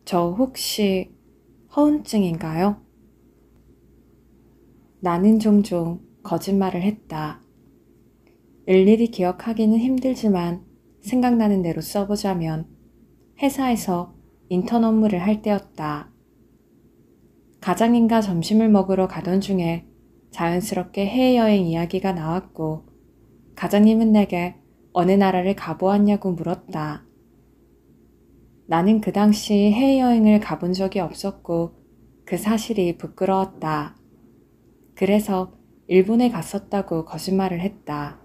저 혹시 허언증인가요? 나는 종종 거짓말을 했다. 일일이 기억하기는 힘들지만 생각나는 대로 써보자면 회사에서 인턴 업무를 할 때였다. 가장님과 점심을 먹으러 가던 중에 자연스럽게 해외여행 이야기가 나왔고 가장님은 내게 어느 나라를 가보았냐고 물었다. 나는 그 당시 해외여행을 가본 적이 없었고 그 사실이 부끄러웠다. 그래서 일본에 갔었다고 거짓말을 했다.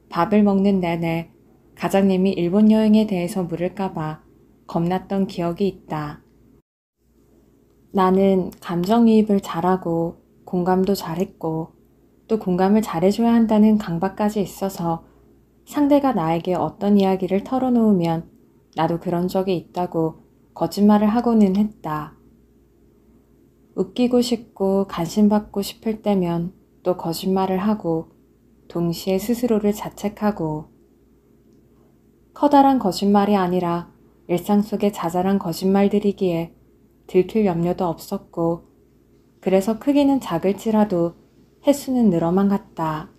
밥을 먹는 내내 가장님이 일본 여행에 대해서 물을까봐 겁났던 기억이 있다. 나는 감정이입을 잘하고 공감도 잘했고 또 공감을 잘해줘야 한다는 강박까지 있어서 상대가 나에게 어떤 이야기를 털어놓으면 나도 그런 적이 있다고 거짓말을 하고는 했다. 웃기고 싶고 관심받고 싶을 때면 또 거짓말을 하고 동시에 스스로를 자책하고 커다란 거짓말이 아니라 일상 속의 자잘한 거짓말들이기에 들킬 염려도 없었고 그래서 크기는 작을지라도 횟수는 늘어만 갔다.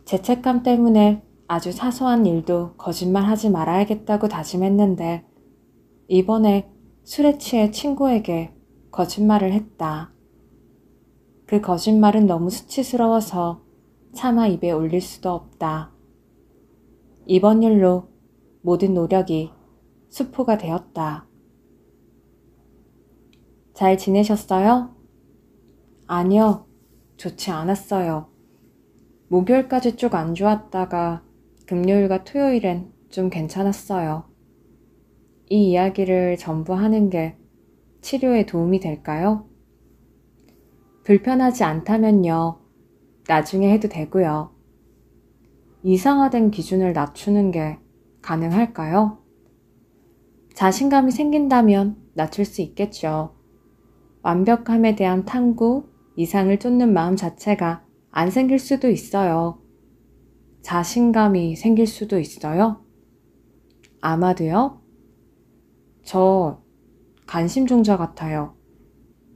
죄책감 때문에 아주 사소한 일도 거짓말하지 말아야겠다고 다짐했는데 이번에 술에 취해 친구에게 거짓말을 했다. 그 거짓말은 너무 수치스러워서 차마 입에 올릴 수도 없다. 이번 일로 모든 노력이 수포가 되었다. 잘 지내셨어요? 아니요, 좋지 않았어요. 목요일까지 쭉 안 좋았다가 금요일과 토요일엔 좀 괜찮았어요. 이 이야기를 전부 하는 게 치료에 도움이 될까요? 불편하지 않다면요. 나중에 해도 되고요. 이상화된 기준을 낮추는 게 가능할까요? 자신감이 생긴다면 낮출 수 있겠죠. 완벽함에 대한 탐구, 이상을 쫓는 마음 자체가 안 생길 수도 있어요. 자신감이 생길 수도 있어요? 아마도요? 저 관심종자 같아요.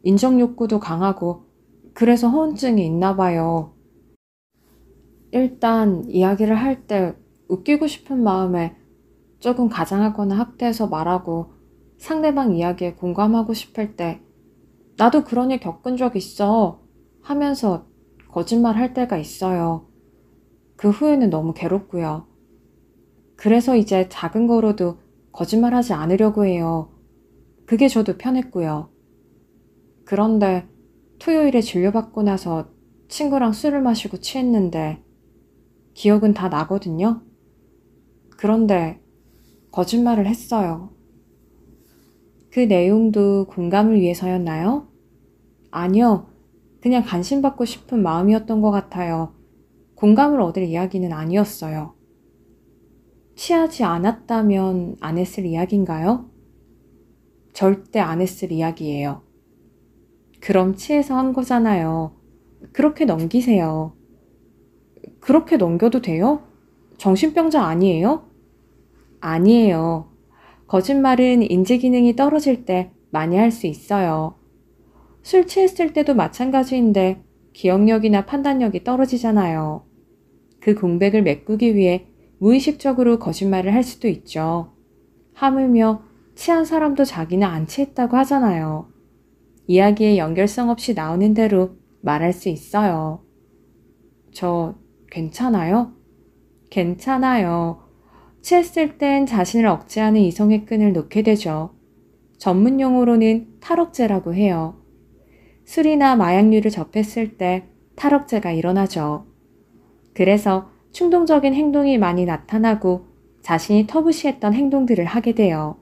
인정 욕구도 강하고 그래서 허언증이 있나 봐요. 일단 이야기를 할 때 웃기고 싶은 마음에 조금 가장하거나 학대해서 말하고 상대방 이야기에 공감하고 싶을 때 나도 그런 일 겪은 적 있어 하면서 거짓말 할 때가 있어요. 그 후에는 너무 괴롭고요. 그래서 이제 작은 거로도 거짓말하지 않으려고 해요. 그게 저도 편했고요. 그런데 토요일에 진료받고 나서 친구랑 술을 마시고 취했는데 기억은 다 나거든요. 그런데 거짓말을 했어요. 그 내용도 공감을 위해서였나요? 아니요. 그냥 관심받고 싶은 마음이었던 것 같아요. 공감을 얻을 이야기는 아니었어요. 취하지 않았다면 안 했을 이야기인가요? 절대 안 했을 이야기예요. 그럼 취해서 한 거잖아요. 그렇게 넘기세요. 그렇게 넘겨도 돼요? 정신병자 아니에요? 아니에요. 거짓말은 인지 기능이 떨어질 때 많이 할 수 있어요. 술 취했을 때도 마찬가지인데 기억력이나 판단력이 떨어지잖아요. 그 공백을 메꾸기 위해 무의식적으로 거짓말을 할 수도 있죠. 하물며 취한 사람도 자기는 안 취했다고 하잖아요. 이야기에 연결성 없이 나오는 대로 말할 수 있어요. 저 괜찮아요? 괜찮아요. 취했을 땐 자신을 억제하는 이성의 끈을 놓게 되죠. 전문 용어로는 탈억제라고 해요. 술이나 마약류를 접했을 때 탈억제가 일어나죠. 그래서 충동적인 행동이 많이 나타나고 자신이 터부시했던 행동들을 하게 돼요.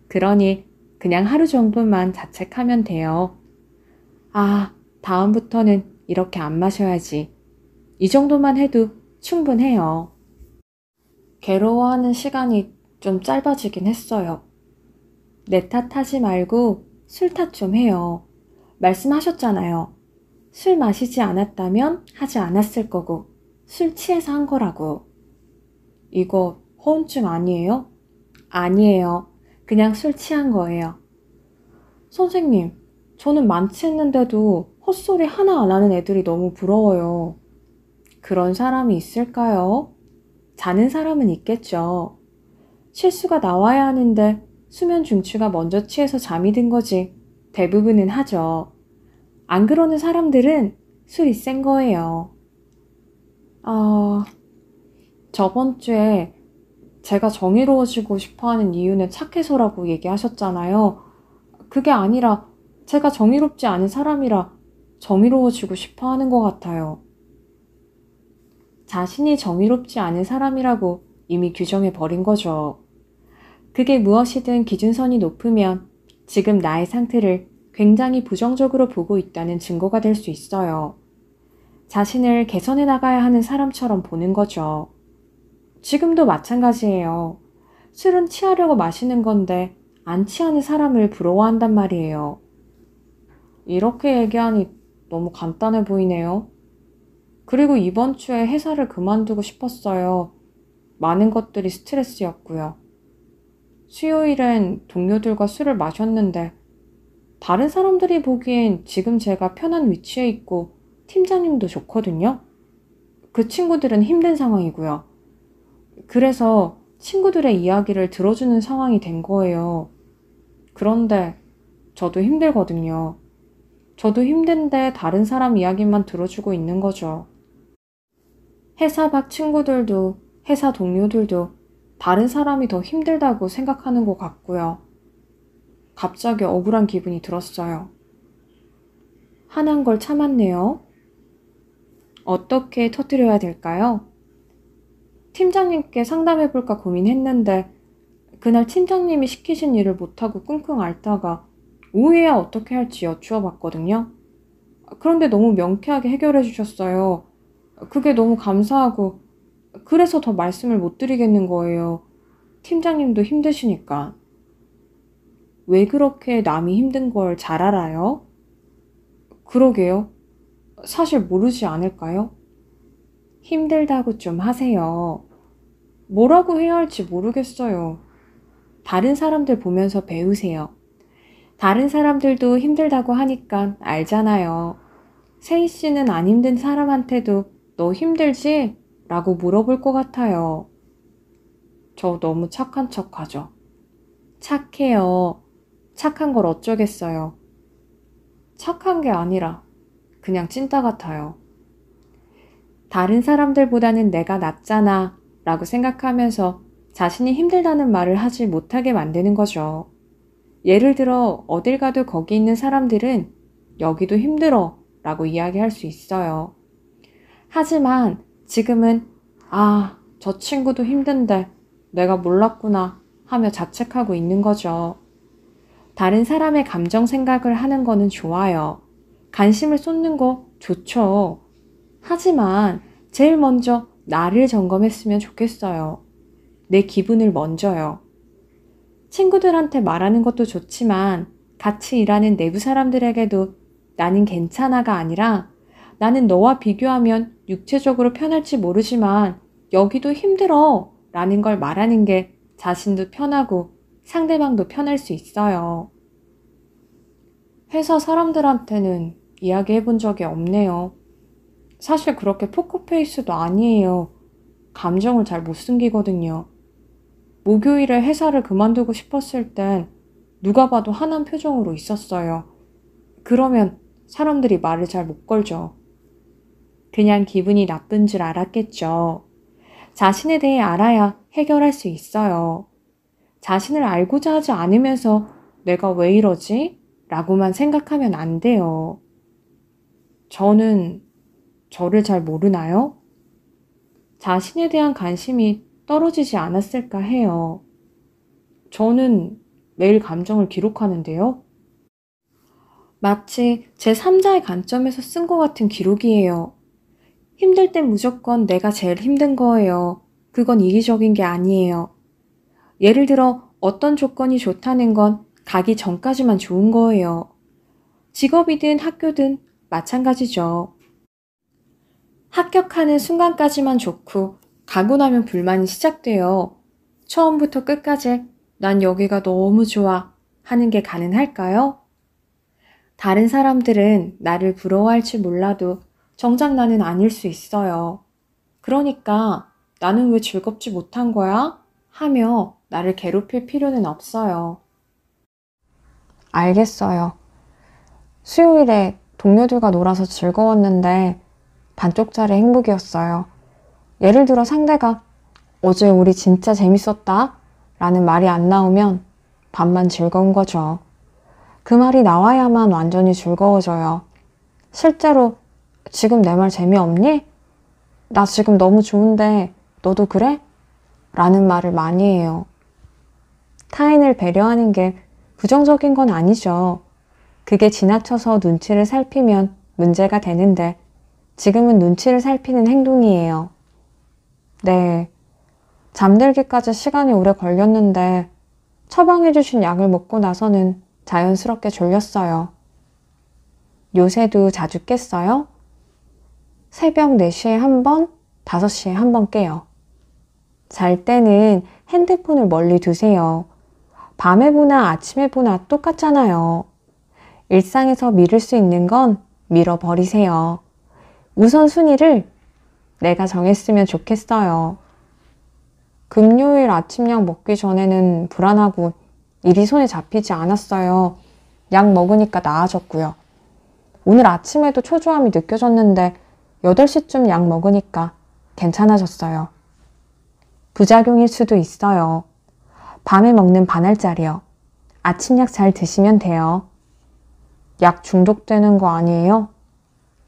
그러니 그냥 하루 정도만 자책하면 돼요. 아, 다음부터는 이렇게 안 마셔야지. 이 정도만 해도 충분해요. 괴로워하는 시간이 좀 짧아지긴 했어요. 내 탓하지 말고 술 탓 좀 해요. 말씀하셨잖아요. 술 마시지 않았다면 하지 않았을 거고 술 취해서 한 거라고. 이거 허언증 아니에요? 아니에요. 그냥 술 취한 거예요. 선생님, 저는 만취했는데도 헛소리 하나 안 하는 애들이 너무 부러워요. 그런 사람이 있을까요? 자는 사람은 있겠죠. 실수가 나와야 하는데 수면 중추가 먼저 취해서 잠이 든 거지. 대부분은 하죠. 안 그러는 사람들은 술이 센 거예요. 저번 주에 제가 정의로워지고 싶어 하는 이유는 착해서라고 얘기하셨잖아요. 그게 아니라 제가 정의롭지 않은 사람이라 정의로워지고 싶어 하는 것 같아요. 자신이 정의롭지 않은 사람이라고 이미 규정해 버린 거죠. 그게 무엇이든 기준선이 높으면 지금 나의 상태를 굉장히 부정적으로 보고 있다는 증거가 될 수 있어요. 자신을 개선해 나가야 하는 사람처럼 보는 거죠. 지금도 마찬가지예요. 술은 취하려고 마시는 건데 안 취하는 사람을 부러워한단 말이에요. 이렇게 얘기하니 너무 간단해 보이네요. 그리고 이번 주에 회사를 그만두고 싶었어요. 많은 것들이 스트레스였고요. 수요일엔 동료들과 술을 마셨는데 다른 사람들이 보기엔 지금 제가 편한 위치에 있고 팀장님도 좋거든요. 그 친구들은 힘든 상황이고요. 그래서 친구들의 이야기를 들어주는 상황이 된 거예요. 그런데 저도 힘들거든요. 저도 힘든데 다른 사람 이야기만 들어주고 있는 거죠. 회사 밖 친구들도 회사 동료들도 다른 사람이 더 힘들다고 생각하는 것 같고요. 갑자기 억울한 기분이 들었어요. 화난 걸 참았네요. 어떻게 터뜨려야 될까요? 팀장님께 상담해볼까 고민했는데 그날 팀장님이 시키신 일을 못하고 끙끙 앓다가 오후에야 어떻게 할지 여쭈어 봤거든요. 그런데 너무 명쾌하게 해결해 주셨어요. 그게 너무 감사하고 그래서 더 말씀을 못 드리겠는 거예요. 팀장님도 힘드시니까. 왜 그렇게 남이 힘든 걸 잘 알아요? 그러게요. 사실 모르지 않을까요? 힘들다고 좀 하세요. 뭐라고 해야 할지 모르겠어요. 다른 사람들 보면서 배우세요. 다른 사람들도 힘들다고 하니까 알잖아요. 세희 씨는 안 힘든 사람한테도 너 힘들지? 라고 물어볼 것 같아요. 저 너무 착한 척 하죠. 착해요. 착한 걸 어쩌겠어요. 착한 게 아니라 그냥 찐따 같아요. 다른 사람들보다는 내가 낫잖아 라고 생각하면서 자신이 힘들다는 말을 하지 못하게 만드는 거죠. 예를 들어 어딜 가도 거기 있는 사람들은 여기도 힘들어 라고 이야기할 수 있어요. 하지만 지금은 저 친구도 힘든데 내가 몰랐구나 하며 자책하고 있는 거죠. 다른 사람의 감정 생각을 하는 거는 좋아요. 관심을 쏟는 거 좋죠. 하지만 제일 먼저 나를 점검했으면 좋겠어요. 내 기분을 먼저요. 친구들한테 말하는 것도 좋지만 같이 일하는 내부 사람들에게도 나는 괜찮아가 아니라 나는 너와 비교하면 육체적으로 편할지 모르지만 여기도 힘들어 라는 걸 말하는 게 자신도 편하고 상대방도 편할 수 있어요. 회사 사람들한테는 이야기해 본 적이 없네요. 사실 그렇게 포커페이스도 아니에요. 감정을 잘 못 숨기거든요. 목요일에 회사를 그만두고 싶었을 땐 누가 봐도 화난 표정으로 있었어요. 그러면 사람들이 말을 잘 못 걸죠. 그냥 기분이 나쁜 줄 알았겠죠. 자신에 대해 알아야 해결할 수 있어요. 자신을 알고자 하지 않으면서 내가 왜 이러지? 라고만 생각하면 안 돼요. 저는 저를 잘 모르나요? 자신에 대한 관심이 떨어지지 않았을까 해요. 저는 매일 감정을 기록하는데요. 마치 제 3자의 관점에서 쓴 것 같은 기록이에요. 힘들 땐 무조건 내가 제일 힘든 거예요. 그건 이기적인 게 아니에요. 예를 들어 어떤 조건이 좋다는 건 가기 전까지만 좋은 거예요. 직업이든 학교든 마찬가지죠. 합격하는 순간까지만 좋고 가고 나면 불만이 시작돼요. 처음부터 끝까지 난 여기가 너무 좋아 하는 게 가능할까요? 다른 사람들은 나를 부러워할지 몰라도 정작 나는 아닐 수 있어요. 그러니까 나는 왜 즐겁지 못한 거야? 하며 나를 괴롭힐 필요는 없어요. 알겠어요. 수요일에 동료들과 놀아서 즐거웠는데 반쪽짜리 행복이었어요. 예를 들어 상대가 어제 우리 진짜 재밌었다 라는 말이 안 나오면 반만 즐거운 거죠. 그 말이 나와야만 완전히 즐거워져요. 실제로 지금 내 말 재미없니? 나 지금 너무 좋은데 너도 그래? 라는 말을 많이 해요. 타인을 배려하는 게 부정적인 건 아니죠. 그게 지나쳐서 눈치를 살피면 문제가 되는데 지금은 눈치를 살피는 행동이에요. 네, 잠들기까지 시간이 오래 걸렸는데 처방해주신 약을 먹고 나서는 자연스럽게 졸렸어요. 요새도 자주 깼어요? 새벽 4시에 한 번, 5시에 한 번 깨요. 잘 때는 핸드폰을 멀리 두세요. 밤에 보나 아침에 보나 똑같잖아요. 일상에서 미룰 수 있는 건 밀어버리세요. 우선순위를 내가 정했으면 좋겠어요. 금요일 아침약 먹기 전에는 불안하고 일이 손에 잡히지 않았어요. 약 먹으니까 나아졌고요. 오늘 아침에도 초조함이 느껴졌는데 8시쯤 약 먹으니까 괜찮아졌어요. 부작용일 수도 있어요. 밤에 먹는 반알짜리요. 아침약 잘 드시면 돼요. 약 중독되는 거 아니에요?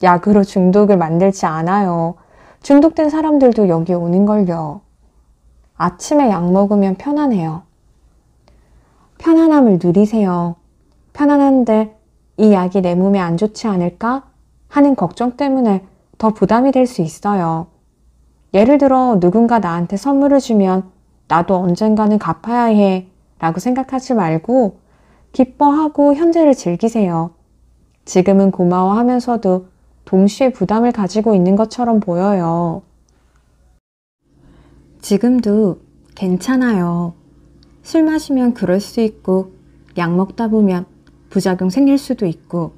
약으로 중독을 만들지 않아요. 중독된 사람들도 여기 오는걸요. 아침에 약 먹으면 편안해요. 편안함을 누리세요. 편안한데 이 약이 내 몸에 안 좋지 않을까 하는 걱정 때문에 더 부담이 될 수 있어요. 예를 들어 누군가 나한테 선물을 주면 나도 언젠가는 갚아야 해 라고 생각하지 말고 기뻐하고 현재를 즐기세요. 지금은 고마워하면서도 동시에 부담을 가지고 있는 것처럼 보여요. 지금도 괜찮아요. 술 마시면 그럴 수 있고 약 먹다 보면 부작용 생길 수도 있고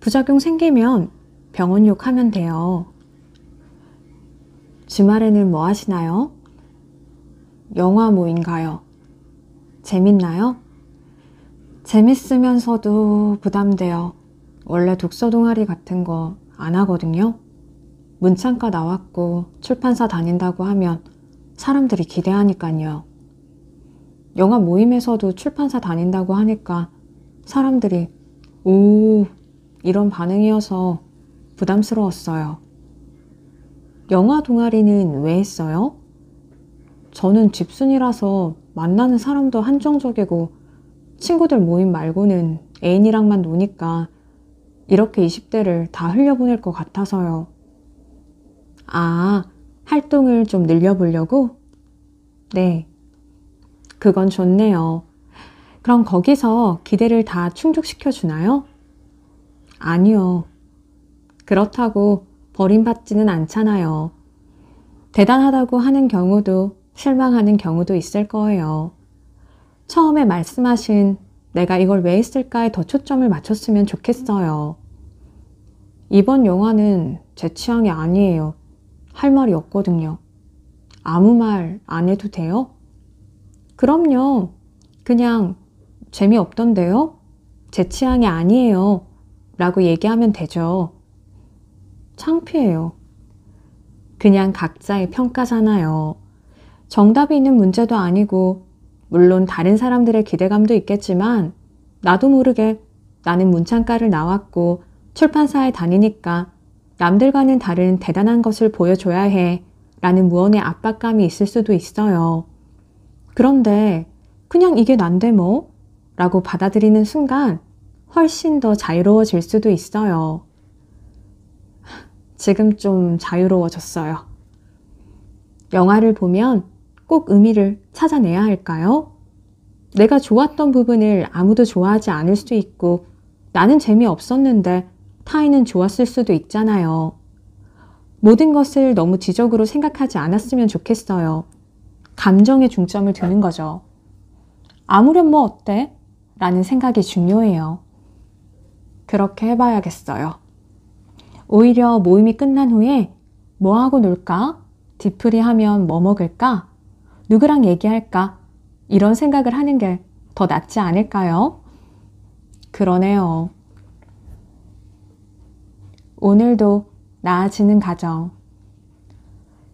부작용 생기면 병원 욕하면 돼요. 주말에는 뭐 하시나요? 영화 모임가요? 재밌나요? 재밌으면서도 부담돼요. 원래 독서 동아리 같은 거 안 하거든요. 문창과 나왔고 출판사 다닌다고 하면 사람들이 기대하니까요. 영화 모임에서도 출판사 다닌다고 하니까 사람들이 오 이런 반응이어서 부담스러웠어요. 영화 동아리는 왜 했어요? 저는 집순이라서 만나는 사람도 한정적이고 친구들 모임 말고는 애인이랑만 노니까 이렇게 20대를 다 흘려보낼 것 같아서요. 아, 활동을 좀 늘려보려고? 네, 그건 좋네요. 그럼 거기서 기대를 다 충족시켜 주나요? 아니요. 그렇다고 버림받지는 않잖아요. 대단하다고 하는 경우도 실망하는 경우도 있을 거예요. 처음에 말씀하신 내가 이걸 왜 했을까에 더 초점을 맞췄으면 좋겠어요. 이번 영화는 제 취향이 아니에요. 할 말이 없거든요. 아무 말 안 해도 돼요? 그럼요. 그냥 재미없던데요? 제 취향이 아니에요. 라고 얘기하면 되죠. 창피해요. 그냥 각자의 평가잖아요. 정답이 있는 문제도 아니고 물론 다른 사람들의 기대감도 있겠지만 나도 모르게 나는 문창과를 나왔고 출판사에 다니니까 남들과는 다른 대단한 것을 보여줘야 해 라는 무언의 압박감이 있을 수도 있어요. 그런데 그냥 이게 난데 뭐? 라고 받아들이는 순간 훨씬 더 자유로워질 수도 있어요. 지금 좀 자유로워졌어요. 영화를 보면 꼭 의미를 찾아내야 할까요? 내가 좋았던 부분을 아무도 좋아하지 않을 수도 있고 나는 재미없었는데 타인은 좋았을 수도 있잖아요. 모든 것을 너무 지적으로 생각하지 않았으면 좋겠어요. 감정에 중점을 두는 거죠. 아무렴 뭐 어때? 라는 생각이 중요해요. 그렇게 해봐야겠어요. 오히려 모임이 끝난 후에 뭐 하고 놀까? 뒤풀이 하면 뭐 먹을까? 누구랑 얘기할까? 이런 생각을 하는 게 더 낫지 않을까요? 그러네요. 오늘도 나아지는 가정.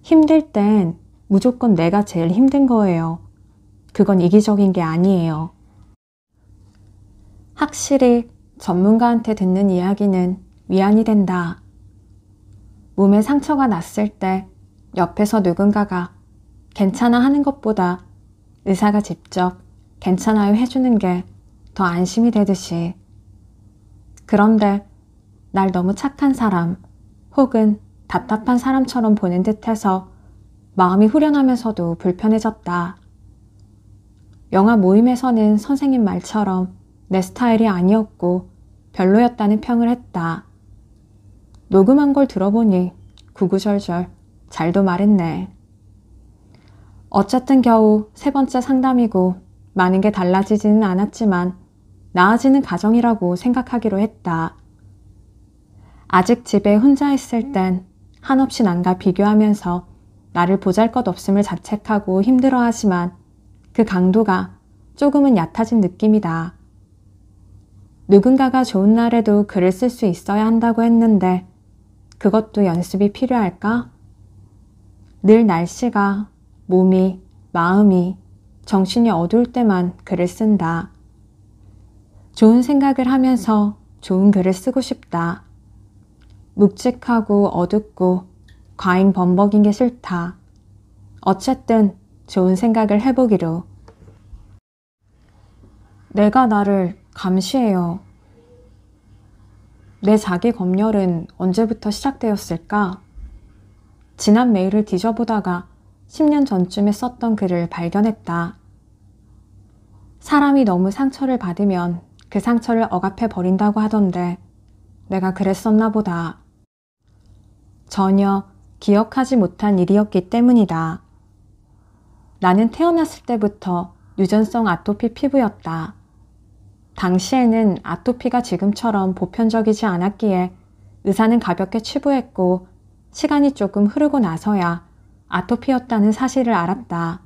힘들 땐 무조건 내가 제일 힘든 거예요. 그건 이기적인 게 아니에요. 확실히 전문가한테 듣는 이야기는 위안이 된다. 몸에 상처가 났을 때 옆에서 누군가가 괜찮아 하는 것보다 의사가 직접 괜찮아요 해주는 게 더 안심이 되듯이. 그런데 날 너무 착한 사람 혹은 답답한 사람처럼 보는 듯해서 마음이 후련하면서도 불편해졌다. 영화 모임에서는 선생님 말처럼 내 스타일이 아니었고 별로였다는 평을 했다. 녹음한 걸 들어보니 구구절절 잘도 말했네. 어쨌든 겨우 3번째 상담이고 많은 게 달라지지는 않았지만 나아지는 과정이라고 생각하기로 했다. 아직 집에 혼자 있을 땐 한없이 남과 비교하면서 나를 보잘것없음을 자책하고 힘들어하지만 그 강도가 조금은 얕아진 느낌이다. 누군가가 좋은 날에도 글을 쓸 수 있어야 한다고 했는데 그것도 연습이 필요할까? 늘 날씨가, 몸이, 마음이, 정신이 어두울 때만 글을 쓴다. 좋은 생각을 하면서 좋은 글을 쓰고 싶다. 묵직하고 어둡고 과잉 범벅인 게 싫다. 어쨌든 좋은 생각을 해보기로. 내가 나를 감시해요. 내 자기 검열은 언제부터 시작되었을까? 지난 메일을 뒤져보다가 10년 전쯤에 썼던 글을 발견했다. 사람이 너무 상처를 받으면 그 상처를 억압해 버린다고 하던데 내가 그랬었나 보다. 전혀 기억하지 못한 일이었기 때문이다. 나는 태어났을 때부터 유전성 아토피 피부였다. 당시에는 아토피가 지금처럼 보편적이지 않았기에 의사는 가볍게 치부했고 시간이 조금 흐르고 나서야 아토피였다는 사실을 알았다.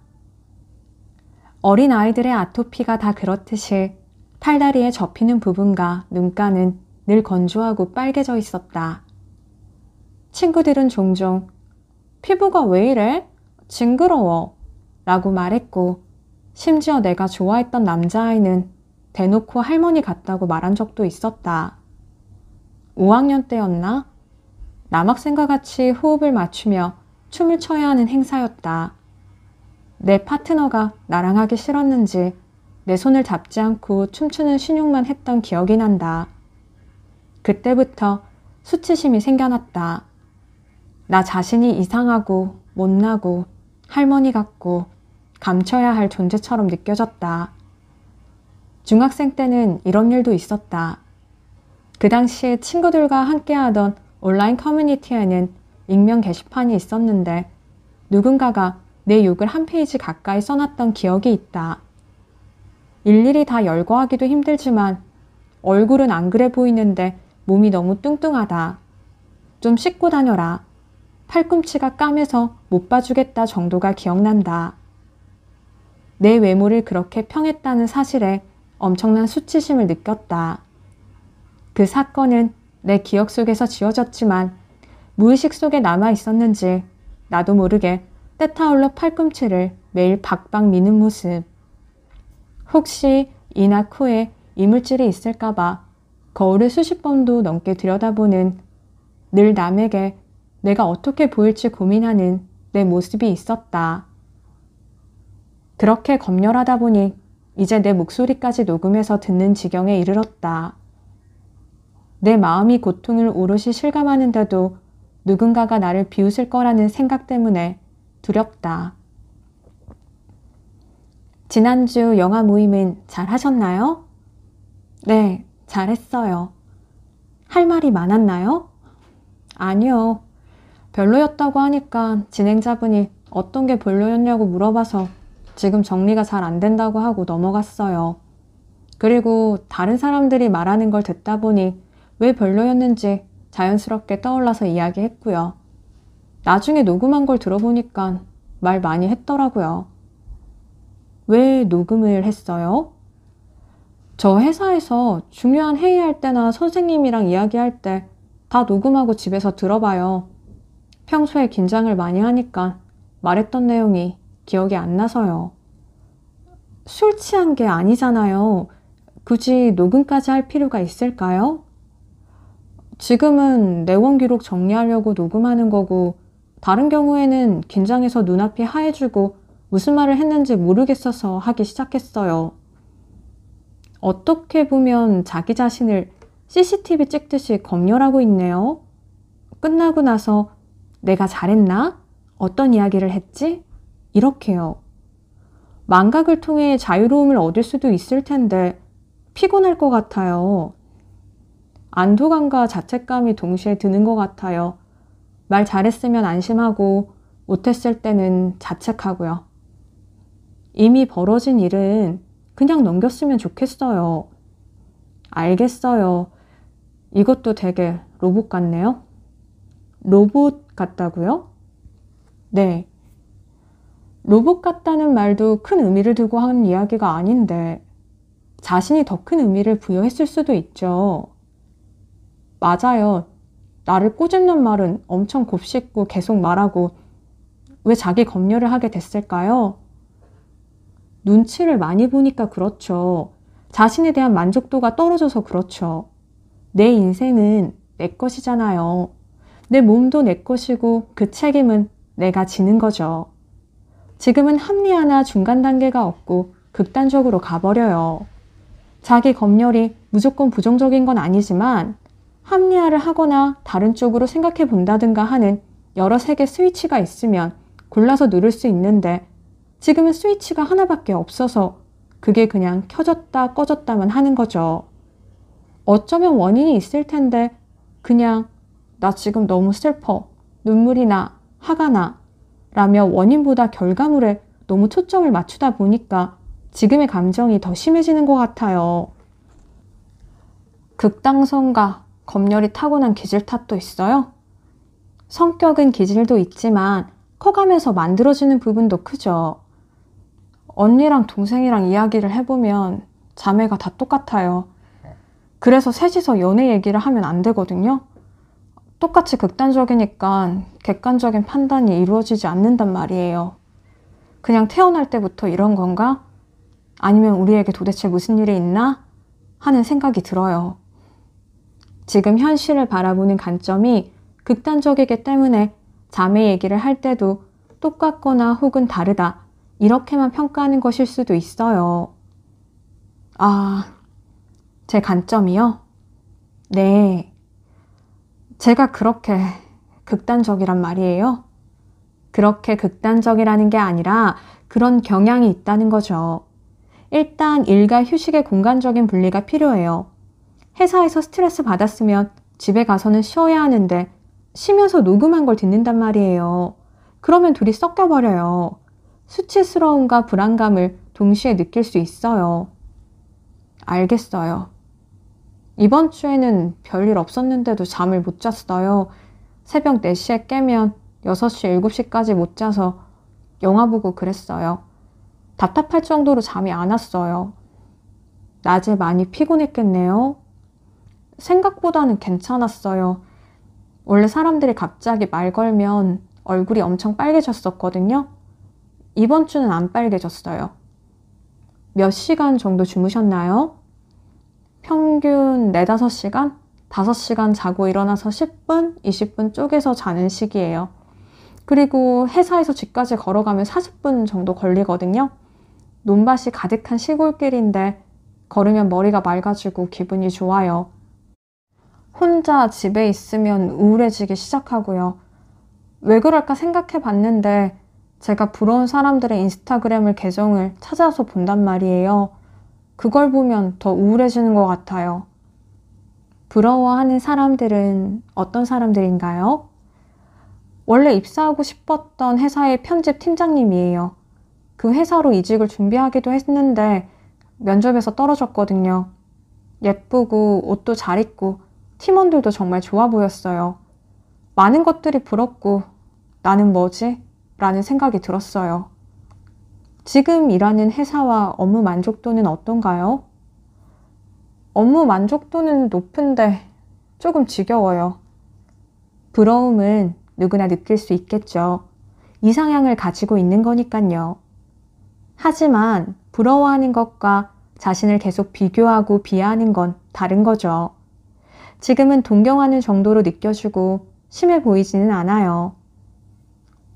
어린 아이들의 아토피가 다 그렇듯이 팔다리에 접히는 부분과 눈가는 늘 건조하고 빨개져 있었다. 친구들은 종종 피부가 왜 이래? 징그러워 라고 말했고 심지어 내가 좋아했던 남자아이는 대놓고 할머니 같다고 말한 적도 있었다. 5학년 때였나? 남학생과 같이 호흡을 맞추며 춤을 춰야 하는 행사였다. 내 파트너가 나랑 하기 싫었는지 내 손을 잡지 않고 춤추는 신용만 했던 기억이 난다. 그때부터 수치심이 생겨났다. 나 자신이 이상하고 못나고 할머니 같고 감춰야 할 존재처럼 느껴졌다. 중학생 때는 이런 일도 있었다. 그 당시에 친구들과 함께하던 온라인 커뮤니티에는 익명 게시판이 있었는데 누군가가 내 욕을 한 페이지 가까이 써놨던 기억이 있다. 일일이 다 열거하기도 힘들지만 얼굴은 안 그래 보이는데 몸이 너무 뚱뚱하다. 좀 씻고 다녀라. 팔꿈치가 까매서 못 봐주겠다 정도가 기억난다. 내 외모를 그렇게 평했다는 사실에 엄청난 수치심을 느꼈다. 그 사건은 내 기억 속에서 지워졌지만 무의식 속에 남아 있었는지 나도 모르게 때타올러 팔꿈치를 매일 박박 미는 모습. 혹시 이나 코에 이물질이 있을까봐 거울을 수십 번도 넘게 들여다보는 늘 남에게 내가 어떻게 보일지 고민하는 내 모습이 있었다. 그렇게 검열하다 보니 이제 내 목소리까지 녹음해서 듣는 지경에 이르렀다. 내 마음이 고통을 오롯이 실감하는데도 누군가가 나를 비웃을 거라는 생각 때문에 두렵다. 지난주 영화 모임은 잘 하셨나요? 네, 잘했어요. 할 말이 많았나요? 아니요. 별로였다고 하니까 진행자분이 어떤 게 별로였냐고 물어봐서 지금 정리가 잘 안 된다고 하고 넘어갔어요. 그리고 다른 사람들이 말하는 걸 듣다 보니 왜 별로였는지 자연스럽게 떠올라서 이야기했고요. 나중에 녹음한 걸 들어보니까 말 많이 했더라고요. 왜 녹음을 했어요? 저 회사에서 중요한 회의할 때나 선생님이랑 이야기할 때 다 녹음하고 집에서 들어봐요. 평소에 긴장을 많이 하니까 말했던 내용이 기억이 안 나서요. 술 취한 게 아니잖아요. 굳이 녹음까지 할 필요가 있을까요? 지금은 내원 기록 정리하려고 녹음하는 거고, 다른 경우에는 긴장해서 눈앞이 하얘지고 무슨 말을 했는지 모르겠어서 하기 시작했어요. 어떻게 보면 자기 자신을 CCTV 찍듯이 검열하고 있네요. 끝나고 나서 내가 잘했나? 어떤 이야기를 했지? 이렇게요. 망각을 통해 자유로움을 얻을 수도 있을 텐데 피곤할 것 같아요. 안도감과 자책감이 동시에 드는 것 같아요. 말 잘했으면 안심하고 못했을 때는 자책하고요. 이미 벌어진 일은 그냥 넘겼으면 좋겠어요. 알겠어요. 이것도 되게 로봇 같네요. 로봇 같다고요? 네. 로봇 같다는 말도 큰 의미를 두고 한 이야기가 아닌데 자신이 더 큰 의미를 부여했을 수도 있죠. 맞아요. 나를 꼬집는 말은 엄청 곱씹고 계속 말하고 왜 자기 검열을 하게 됐을까요? 눈치를 많이 보니까 그렇죠. 자신에 대한 만족도가 떨어져서 그렇죠. 내 인생은 내 것이잖아요. 내 몸도 내 것이고 그 책임은 내가 지는 거죠. 지금은 합리화나 중간 단계가 없고 극단적으로 가버려요. 자기 검열이 무조건 부정적인 건 아니지만 합리화를 하거나 다른 쪽으로 생각해 본다든가 하는 여러 색의 스위치가 있으면 골라서 누를 수 있는데 지금은 스위치가 하나밖에 없어서 그게 그냥 켜졌다 꺼졌다만 하는 거죠. 어쩌면 원인이 있을 텐데 그냥 나 지금 너무 슬퍼, 눈물이 나, 화가 나 라며 원인보다 결과물에 너무 초점을 맞추다 보니까 지금의 감정이 더 심해지는 것 같아요. 극단성과 검열이 타고난 기질 탓도 있어요? 성격은 기질도 있지만 커가면서 만들어지는 부분도 크죠. 언니랑 동생이랑 이야기를 해보면 자매가 다 똑같아요. 그래서 셋이서 연애 얘기를 하면 안 되거든요. 똑같이 극단적이니까 객관적인 판단이 이루어지지 않는단 말이에요. 그냥 태어날 때부터 이런 건가? 아니면 우리에게 도대체 무슨 일이 있나? 하는 생각이 들어요. 지금 현실을 바라보는 관점이 극단적이기 때문에 자매 얘기를 할 때도 똑같거나 혹은 다르다 이렇게만 평가하는 것일 수도 있어요. 아, 제 관점이요? 네. 제가 그렇게 극단적이란 말이에요? 그렇게 극단적이라는 게 아니라 그런 경향이 있다는 거죠. 일단 일과 휴식의 공간적인 분리가 필요해요. 회사에서 스트레스 받았으면 집에 가서는 쉬어야 하는데 쉬면서 녹음한 걸 듣는단 말이에요. 그러면 둘이 섞여버려요. 수치스러움과 불안감을 동시에 느낄 수 있어요. 알겠어요. 이번 주에는 별일 없었는데도 잠을 못 잤어요. 새벽 4시에 깨면 6시, 7시까지 못 자서 영화 보고 그랬어요. 답답할 정도로 잠이 안 왔어요. 낮에 많이 피곤했겠네요. 생각보다는 괜찮았어요. 원래 사람들이 갑자기 말 걸면 얼굴이 엄청 빨개졌었거든요. 이번 주는 안 빨개졌어요. 몇 시간 정도 주무셨나요? 평균 4, 5시간? 5시간 자고 일어나서 10분, 20분 쪼개서 자는 시기예요. 그리고 회사에서 집까지 걸어가면 40분 정도 걸리거든요. 논밭이 가득한 시골길인데 걸으면 머리가 맑아지고 기분이 좋아요. 혼자 집에 있으면 우울해지기 시작하고요. 왜 그럴까 생각해 봤는데 제가 부러운 사람들의 인스타그램을 계정을 찾아서 본단 말이에요. 그걸 보면 더 우울해지는 것 같아요. 부러워하는 사람들은 어떤 사람들인가요? 원래 입사하고 싶었던 회사의 편집 팀장님이에요. 그 회사로 이직을 준비하기도 했는데 면접에서 떨어졌거든요. 예쁘고 옷도 잘 입고 팀원들도 정말 좋아 보였어요. 많은 것들이 부럽고 나는 뭐지? 라는 생각이 들었어요. 지금 일하는 회사와 업무 만족도는 어떤가요? 업무 만족도는 높은데 조금 지겨워요. 부러움은 누구나 느낄 수 있겠죠. 이상향을 가지고 있는 거니까요. 하지만 부러워하는 것과 자신을 계속 비교하고 비하하는 건 다른 거죠. 지금은 동경하는 정도로 느껴지고 심해 보이지는 않아요.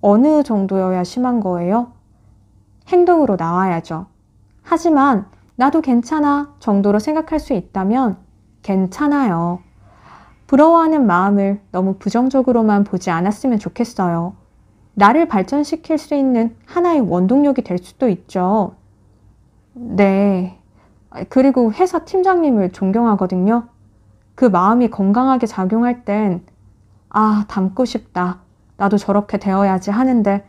어느 정도여야 심한 거예요? 행동으로 나와야죠. 하지만 나도 괜찮아 정도로 생각할 수 있다면 괜찮아요. 부러워하는 마음을 너무 부정적으로만 보지 않았으면 좋겠어요. 나를 발전시킬 수 있는 하나의 원동력이 될 수도 있죠. 네. 그리고 회사 팀장님을 존경하거든요. 그 마음이 건강하게 작용할 땐 닮고 싶다. 나도 저렇게 되어야지 하는데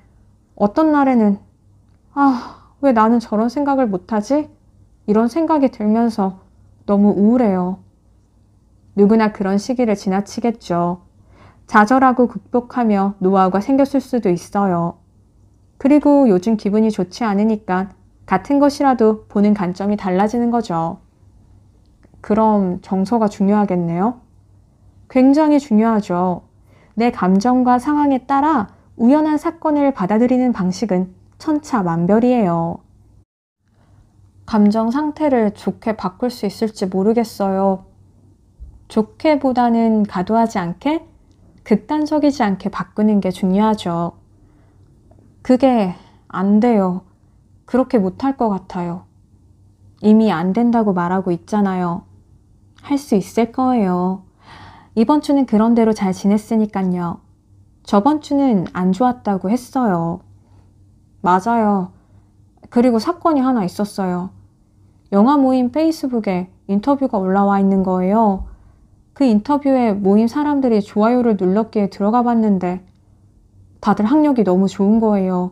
어떤 날에는 왜 나는 저런 생각을 못하지? 이런 생각이 들면서 너무 우울해요. 누구나 그런 시기를 지나치겠죠. 좌절하고 극복하며 노하우가 생겼을 수도 있어요. 그리고 요즘 기분이 좋지 않으니까 같은 것이라도 보는 관점이 달라지는 거죠. 그럼 정서가 중요하겠네요. 굉장히 중요하죠. 내 감정과 상황에 따라 우연한 사건을 받아들이는 방식은 천차만별이에요. 감정 상태를 좋게 바꿀 수 있을지 모르겠어요. 좋게보다는 과도하지 않게, 극단적이지 않게 바꾸는 게 중요하죠. 그게 안 돼요. 그렇게 못할 것 같아요. 이미 안 된다고 말하고 있잖아요. 할 수 있을 거예요. 이번 주는 그런 대로 잘 지냈으니까요. 저번 주는 안 좋았다고 했어요. 맞아요. 그리고 사건이 하나 있었어요. 영화 모임 페이스북에 인터뷰가 올라와 있는 거예요. 그 인터뷰에 모임 사람들이 좋아요를 눌렀기에 들어가 봤는데 다들 학력이 너무 좋은 거예요.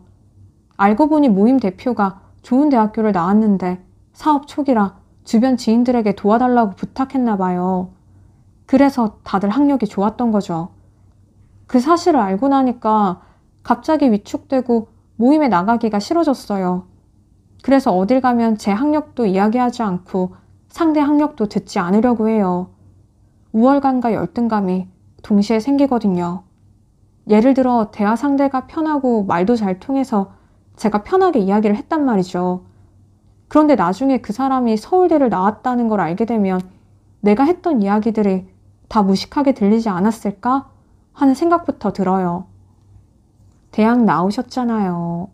알고 보니 모임 대표가 좋은 대학교를 나왔는데 사업 초기라 주변 지인들에게 도와달라고 부탁했나 봐요. 그래서 다들 학력이 좋았던 거죠. 그 사실을 알고 나니까 갑자기 위축되고 모임에 나가기가 싫어졌어요. 그래서 어딜 가면 제 학력도 이야기하지 않고 상대 학력도 듣지 않으려고 해요. 우월감과 열등감이 동시에 생기거든요. 예를 들어 대화 상대가 편하고 말도 잘 통해서 제가 편하게 이야기를 했단 말이죠. 그런데 나중에 그 사람이 서울대를 나왔다는 걸 알게 되면 내가 했던 이야기들이 다 무식하게 들리지 않았을까 하는 생각부터 들어요. 대학 나오셨잖아요.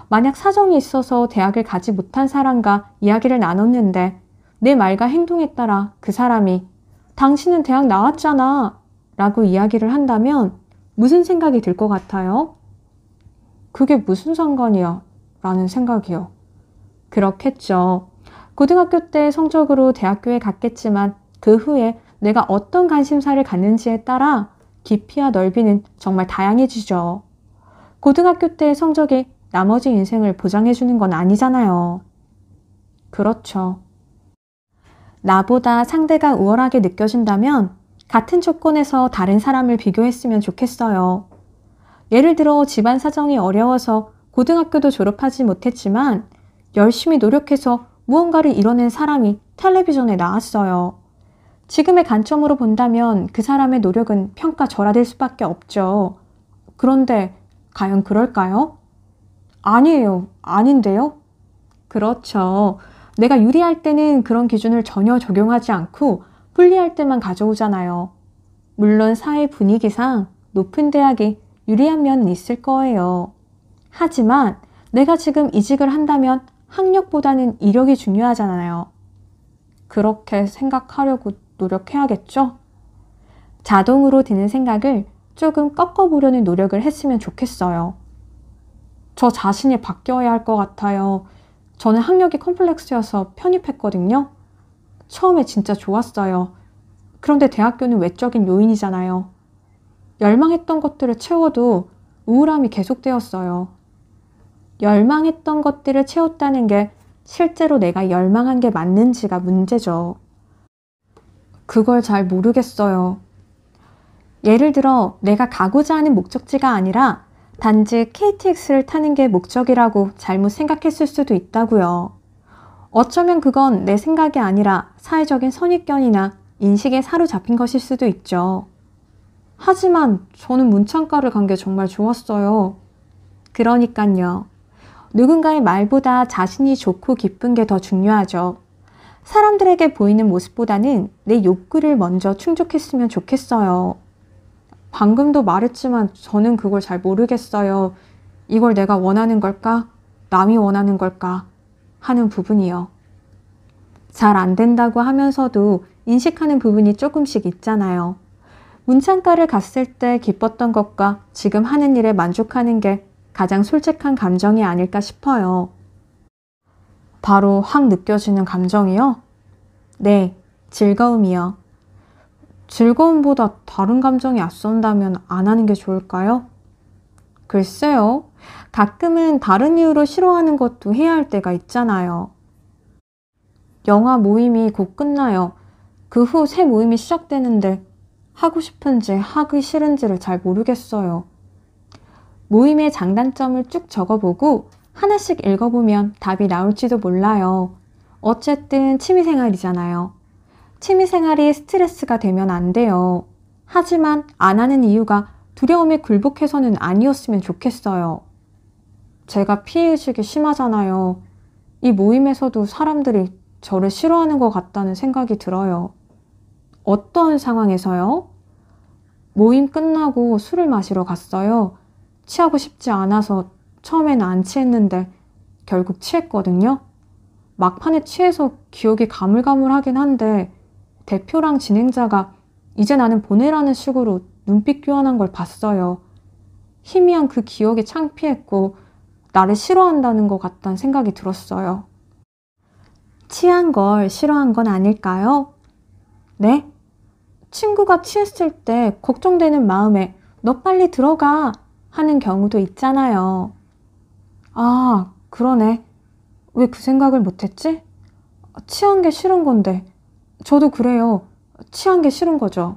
만약 사정이 있어서 대학을 가지 못한 사람과 이야기를 나눴는데 내 말과 행동에 따라 그 사람이 당신은 대학 나왔잖아 라고 이야기를 한다면 무슨 생각이 들 것 같아요? 그게 무슨 상관이야 라는 생각이요. 그렇겠죠. 고등학교 때 성적으로 대학교에 갔겠지만 그 후에 내가 어떤 관심사를 갖는지에 따라 깊이와 넓이는 정말 다양해지죠. 고등학교 때의 성적이 나머지 인생을 보장해주는 건 아니잖아요. 그렇죠. 나보다 상대가 우월하게 느껴진다면 같은 조건에서 다른 사람을 비교했으면 좋겠어요. 예를 들어 집안 사정이 어려워서 고등학교도 졸업하지 못했지만 열심히 노력해서 무언가를 이뤄낸 사람이 텔레비전에 나왔어요. 지금의 관점으로 본다면 그 사람의 노력은 평가절하될 수밖에 없죠. 그런데 과연 그럴까요? 아니에요. 아닌데요? 그렇죠. 내가 유리할 때는 그런 기준을 전혀 적용하지 않고 불리할 때만 가져오잖아요. 물론 사회 분위기상 높은 대학이 유리한 면은 있을 거예요. 하지만 내가 지금 이직을 한다면 학력보다는 이력이 중요하잖아요. 그렇게 생각하려고 노력해야겠죠? 자동으로 드는 생각을 조금 꺾어보려는 노력을 했으면 좋겠어요. 저 자신이 바뀌어야 할 것 같아요. 저는 학력이 컴플렉스여서 편입했거든요. 처음에 진짜 좋았어요. 그런데 대학교는 외적인 요인이잖아요. 열망했던 것들을 채워도 우울함이 계속되었어요. 열망했던 것들을 채웠다는 게 실제로 내가 열망한 게 맞는지가 문제죠. 그걸 잘 모르겠어요. 예를 들어 내가 가고자 하는 목적지가 아니라 단지 KTX를 타는 게 목적이라고 잘못 생각했을 수도 있다고요. 어쩌면 그건 내 생각이 아니라 사회적인 선입견이나 인식에 사로잡힌 것일 수도 있죠. 하지만 저는 문창가를 간 게 정말 좋았어요. 그러니깐요. 누군가의 말보다 자신이 좋고 기쁜 게 더 중요하죠. 사람들에게 보이는 모습보다는 내 욕구를 먼저 충족했으면 좋겠어요. 방금도 말했지만 저는 그걸 잘 모르겠어요. 이걸 내가 원하는 걸까? 남이 원하는 걸까? 하는 부분이요. 잘 안 된다고 하면서도 인식하는 부분이 조금씩 있잖아요. 문창가를 갔을 때 기뻤던 것과 지금 하는 일에 만족하는 게 가장 솔직한 감정이 아닐까 싶어요. 바로 확 느껴지는 감정이요? 네, 즐거움이요. 즐거움보다 다른 감정이 앞선다면 안 하는 게 좋을까요? 글쎄요. 가끔은 다른 이유로 싫어하는 것도 해야 할 때가 있잖아요. 영화 모임이 곧 끝나요. 그 후 새 모임이 시작되는데 하고 싶은지 하기 싫은지를 잘 모르겠어요. 모임의 장단점을 쭉 적어보고 하나씩 읽어보면 답이 나올지도 몰라요. 어쨌든 취미생활이잖아요. 취미생활이 스트레스가 되면 안 돼요. 하지만 안 하는 이유가 두려움에 굴복해서는 아니었으면 좋겠어요. 제가 피해의식이 심하잖아요. 이 모임에서도 사람들이 저를 싫어하는 것 같다는 생각이 들어요. 어떤 상황에서요? 모임 끝나고 술을 마시러 갔어요. 취하고 싶지 않아서 처음에는 안 취했는데 결국 취했거든요. 막판에 취해서 기억이 가물가물하긴 한데 대표랑 진행자가 이제 나는 보내라는 식으로 눈빛 교환한 걸 봤어요. 희미한 그 기억이 창피했고 나를 싫어한다는 것 같다는 생각이 들었어요. 취한 걸 싫어한 건 아닐까요? 네? 친구가 취했을 때 걱정되는 마음에 너 빨리 들어가 하는 경우도 있잖아요. 아, 그러네. 왜 그 생각을 못했지? 취한 게 싫은 건데. 저도 그래요. 취한 게 싫은 거죠.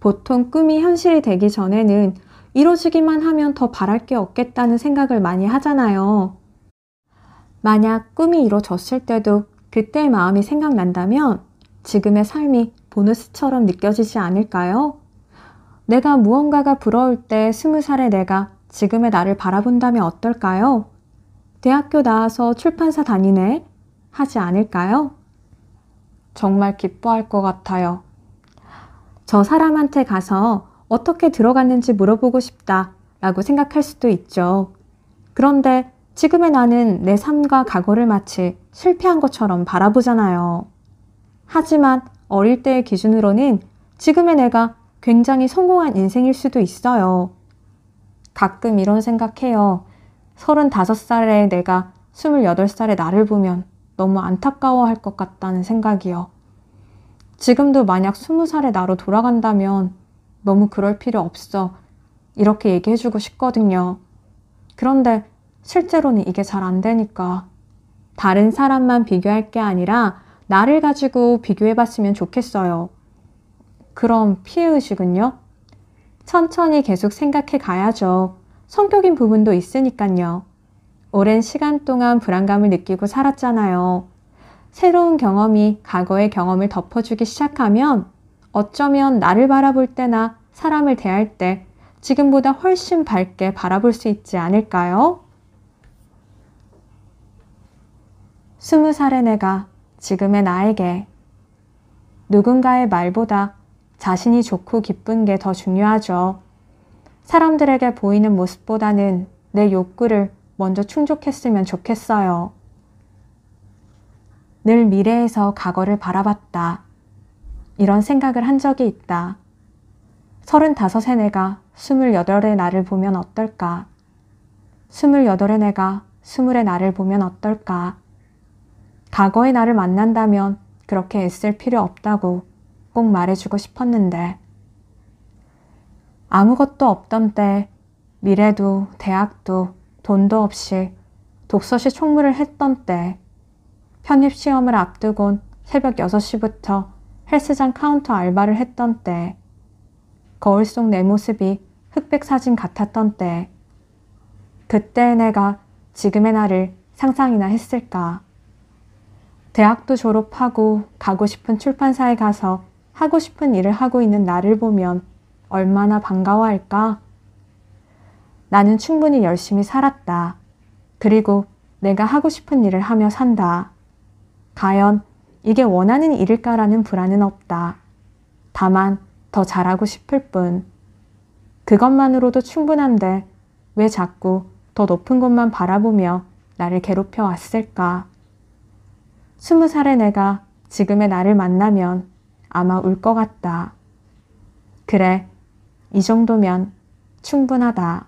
보통 꿈이 현실이 되기 전에는 이루어지기만 하면 더 바랄 게 없겠다는 생각을 많이 하잖아요. 만약 꿈이 이루어졌을 때도 그때의 마음이 생각난다면 지금의 삶이 보너스처럼 느껴지지 않을까요? 내가 무언가가 부러울 때 20살의 내가 지금의 나를 바라본다면 어떨까요? 대학교 나와서 출판사 다니네? 하지 않을까요? 정말 기뻐할 것 같아요. 저 사람한테 가서 어떻게 들어갔는지 물어보고 싶다 라고 생각할 수도 있죠. 그런데 지금의 나는 내 삶과 과거를 마치 실패한 것처럼 바라보잖아요. 하지만 어릴 때의 기준으로는 지금의 내가 굉장히 성공한 인생일 수도 있어요. 가끔 이런 생각해요. 35살의 내가 28살의 나를 보면 너무 안타까워할 것 같다는 생각이요. 지금도 만약 20살의 나로 돌아간다면 너무 그럴 필요 없어. 이렇게 얘기해주고 싶거든요. 그런데 실제로는 이게 잘 안 되니까 다른 사람만 비교할 게 아니라 나를 가지고 비교해봤으면 좋겠어요. 그럼 피해의식은요? 천천히 계속 생각해 가야죠. 성격인 부분도 있으니까요. 오랜 시간 동안 불안감을 느끼고 살았잖아요. 새로운 경험이 과거의 경험을 덮어주기 시작하면 어쩌면 나를 바라볼 때나 사람을 대할 때 지금보다 훨씬 밝게 바라볼 수 있지 않을까요? 20살의 내가 지금의 나에게 누군가의 말보다 자신이 좋고 기쁜 게 더 중요하죠. 사람들에게 보이는 모습보다는 내 욕구를 먼저 충족했으면 좋겠어요. 늘 미래에서 과거를 바라봤다. 이런 생각을 한 적이 있다. 35의 내가 28의 나를 보면 어떨까? 28의 내가 20의 나를 보면 어떨까? 과거의 나를 만난다면 그렇게 애쓸 필요 없다고 꼭 말해주고 싶었는데 아무것도 없던 때 미래도 대학도 돈도 없이 독서실 총무를 했던 때, 편입시험을 앞두곤 새벽 6시부터 헬스장 카운터 알바를 했던 때, 거울 속 내 모습이 흑백 사진 같았던 때, 그때의 내가 지금의 나를 상상이나 했을까? 대학도 졸업하고 가고 싶은 출판사에 가서 하고 싶은 일을 하고 있는 나를 보면 얼마나 반가워할까? 나는 충분히 열심히 살았다. 그리고 내가 하고 싶은 일을 하며 산다. 과연 이게 원하는 일일까라는 불안은 없다. 다만 더 잘하고 싶을 뿐. 그것만으로도 충분한데 왜 자꾸 더 높은 곳만 바라보며 나를 괴롭혀 왔을까? 20살의 내가 지금의 나를 만나면 아마 울 것 같다. 그래, 이 정도면 충분하다.